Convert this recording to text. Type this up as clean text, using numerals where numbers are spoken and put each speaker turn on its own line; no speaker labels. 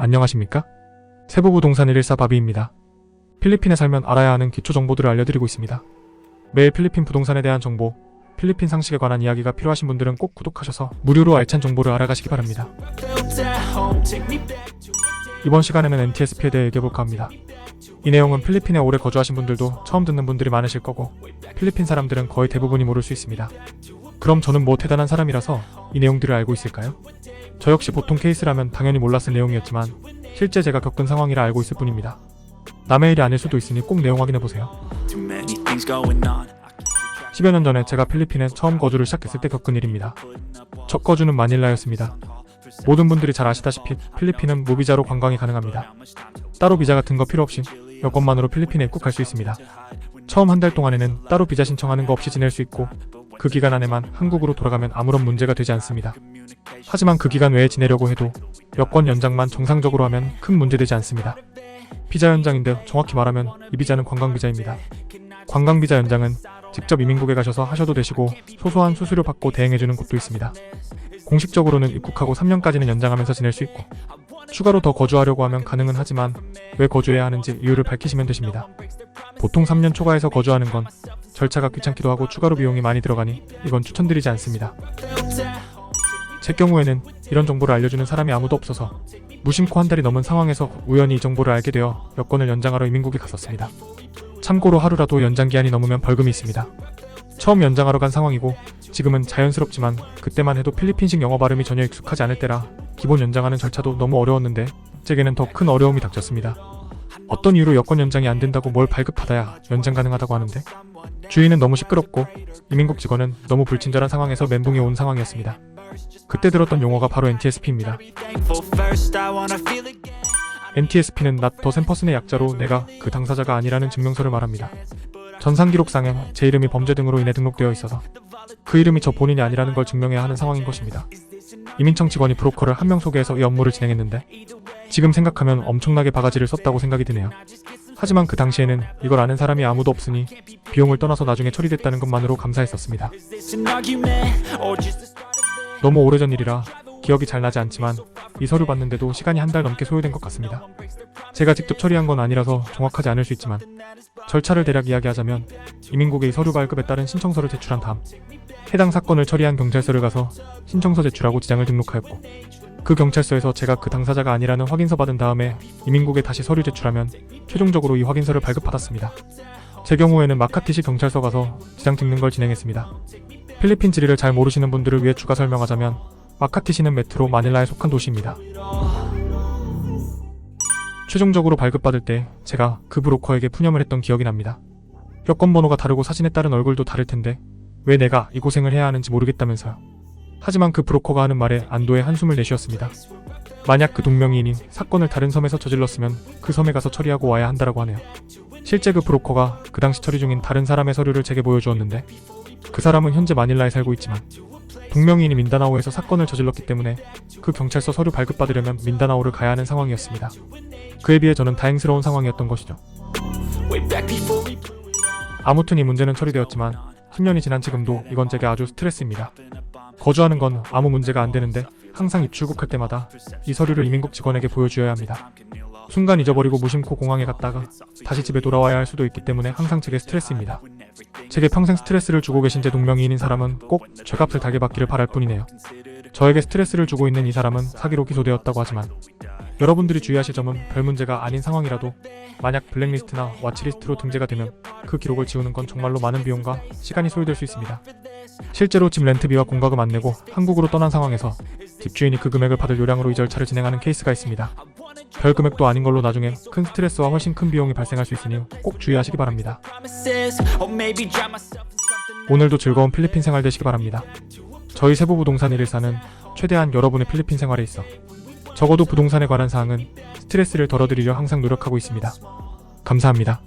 안녕하십니까? 세부부동산 114 바비입니다. 필리핀에 살면 알아야 하는 기초 정보들을 알려드리고 있습니다. 매일 필리핀 부동산에 대한 정보, 필리핀 상식에 관한 이야기가 필요하신 분들은 꼭 구독하셔서 무료로 알찬 정보를 알아가시기 바랍니다. 이번 시간에는 NTSP에 대해 얘기해볼까 합니다. 이 내용은 필리핀에 오래 거주하신 분들도 처음 듣는 분들이 많으실 거고 필리핀 사람들은 거의 대부분이 모를 수 있습니다. 그럼 저는 뭐 대단한 사람이라서 이 내용들을 알고 있을까요? 저 역시 보통 케이스라면 당연히 몰랐을 내용이었지만 실제 제가 겪은 상황이라 알고 있을 뿐입니다. 남의 일이 아닐 수도 있으니 꼭 내용 확인해보세요. 10여 년 전에 제가 필리핀에 처음 거주를 시작했을 때 겪은 일입니다. 첫 거주는 마닐라였습니다. 모든 분들이 잘 아시다시피 필리핀은 무비자로 관광이 가능합니다. 따로 비자 같은 거 필요 없이 여권만으로 필리핀에 입국할 수 있습니다. 처음 한 달 동안에는 따로 비자 신청하는 거 없이 지낼 수 있고 그 기간 안에만 한국으로 돌아가면 아무런 문제가 되지 않습니다. 하지만 그 기간 외에 지내려고 해도 여권 연장만 정상적으로 하면 큰 문제되지 않습니다. 비자 연장인데 정확히 말하면 이 비자는 관광비자입니다. 관광비자 연장은 직접 이민국에 가셔서 하셔도 되시고 소소한 수수료 받고 대행해주는 곳도 있습니다. 공식적으로는 입국하고 3년까지는 연장하면서 지낼 수 있고 추가로 더 거주하려고 하면 가능은 하지만 왜 거주해야 하는지 이유를 밝히시면 되십니다. 보통 3년 초과해서 거주하는 건 절차가 귀찮기도 하고 추가로 비용이 많이 들어가니 이건 추천드리지 않습니다. 제 경우에는 이런 정보를 알려주는 사람이 아무도 없어서 무심코 한 달이 넘은 상황에서 우연히 이 정보를 알게 되어 여권을 연장하러 이민국에 갔었습니다. 참고로 하루라도 연장기한이 넘으면 벌금이 있습니다. 처음 연장하러 간 상황이고 지금은 자연스럽지만 그때만 해도 필리핀식 영어 발음이 전혀 익숙하지 않을 때라 기본 연장하는 절차도 너무 어려웠는데 제게는 더 큰 어려움이 닥쳤습니다. 어떤 이유로 여권 연장이 안 된다고 뭘 발급받아야 연장 가능하다고 하는데 주인은 너무 시끄럽고 이민국 직원은 너무 불친절한 상황에서 멘붕이 온 상황이었습니다. 그때 들었던 용어가 바로 NTSP입니다. NTSP는 Not the same person의 약자로 내가 그 당사자가 아니라는 증명서를 말합니다. 전산기록상에 제 이름이 범죄 등으로 인해 등록되어 있어서 그 이름이 저 본인이 아니라는 걸 증명해야 하는 상황인 것입니다. 이민청 직원이 브로커를 한 명 소개해서 이 업무를 진행했는데 지금 생각하면 엄청나게 바가지를 썼다고 생각이 드네요. 하지만 그 당시에는 이걸 아는 사람이 아무도 없으니 비용을 떠나서 나중에 처리됐다는 것만으로 감사했었습니다. 너무 오래전 일이라 기억이 잘 나지 않지만 이 서류 받는데도 시간이 한 달 넘게 소요된 것 같습니다. 제가 직접 처리한 건 아니라서 정확하지 않을 수 있지만 절차를 대략 이야기하자면 이민국에 이 서류 발급에 따른 신청서를 제출한 다음 해당 사건을 처리한 경찰서를 가서 신청서 제출하고 지장을 등록하였고 그 경찰서에서 제가 그 당사자가 아니라는 확인서 받은 다음에 이민국에 다시 서류 제출하면 최종적으로 이 확인서를 발급받았습니다. 제 경우에는 마카티시 경찰서 가서 지장 찍는 걸 진행했습니다. 필리핀 지리를 잘 모르시는 분들을 위해 추가 설명하자면 마카티시는 메트로 마닐라에 속한 도시입니다. 최종적으로 발급받을 때 제가 그 브로커에게 푸념을 했던 기억이 납니다. 여권 번호가 다르고 사진에 따른 얼굴도 다를 텐데 왜 내가 이 고생을 해야 하는지 모르겠다면서요. 하지만 그 브로커가 하는 말에 안도의 한숨을 내쉬었습니다. 만약 그 동명이인이 사건을 다른 섬에서 저질렀으면 그 섬에 가서 처리하고 와야 한다라고 하네요. 실제 그 브로커가 그 당시 처리 중인 다른 사람의 서류를 제게 보여주었는데 그 사람은 현재 마닐라에 살고 있지만 동명이인이 민다나오에서 사건을 저질렀기 때문에 그 경찰서 서류 발급받으려면 민다나오를 가야 하는 상황이었습니다. 그에 비해 저는 다행스러운 상황이었던 것이죠. 아무튼 이 문제는 처리되었지만 10년이 지난 지금도 이건 제게 아주 스트레스입니다. 거주하는 건 아무 문제가 안 되는데 항상 입출국할 때마다 이 서류를 이민국 직원에게 보여주어야 합니다. 순간 잊어버리고 무심코 공항에 갔다가 다시 집에 돌아와야 할 수도 있기 때문에 항상 제게 스트레스입니다. 제게 평생 스트레스를 주고 계신 제 동명이인인 사람은 꼭 죄값을 달게 받기를 바랄 뿐이네요. 저에게 스트레스를 주고 있는 이 사람은 사기로 기소되었다고 하지만 여러분들이 주의하실 점은 별 문제가 아닌 상황이라도 만약 블랙리스트나 와치리스트로 등재가 되면 그 기록을 지우는 건 정말로 많은 비용과 시간이 소요될 수 있습니다. 실제로 집 렌트비와 공과금 안 내고 한국으로 떠난 상황에서 집주인이 그 금액을 받을 요량으로 이 절차를 진행하는 케이스가 있습니다. 별 금액도 아닌 걸로 나중에 큰 스트레스와 훨씬 큰 비용이 발생할 수 있으니 꼭 주의하시기 바랍니다. 오늘도 즐거운 필리핀 생활 되시기 바랍니다. 저희 세부부동산 114는 최대한 여러분의 필리핀 생활에 있어 적어도 부동산에 관한 사항은 스트레스를 덜어드리려 항상 노력하고 있습니다. 감사합니다.